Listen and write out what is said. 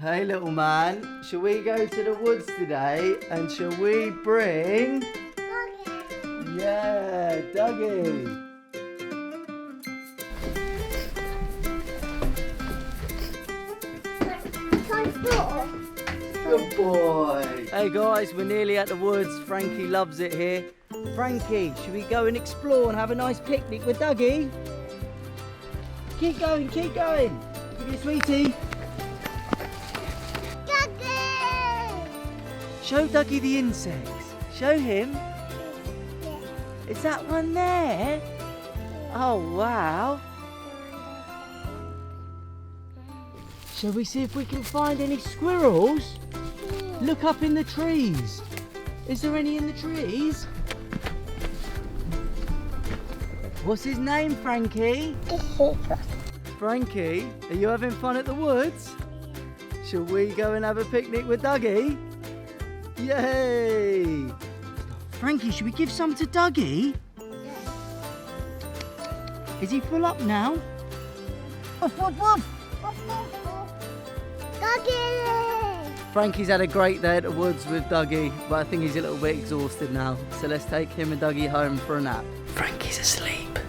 Hey little man, shall we go to the woods today and shall we bring... Duggee. Yeah, Duggee. Good boy. Hey guys, we're nearly at the woods. Frankie loves it here. Frankie, should we go and explore and have a nice picnic with Duggee? Keep going, keep going. Give you a sweetie. Duggee. Show Duggee the insects. Show him. Is that one there? Oh, wow. Shall we see if we can find any squirrels? Look up in the trees. Is there any in the trees? What's his name, Frankie? Frankie, are you having fun at the woods? Shall we go and have a picnic with Duggee? Yay! Frankie, should we give some to Duggee? Is he full up now? Woof, woof, woof. Duggee. Frankie's had a great day at the woods with Duggee, but I think he's a little bit exhausted now. So let's take him and Duggee home for a nap. Frankie's asleep.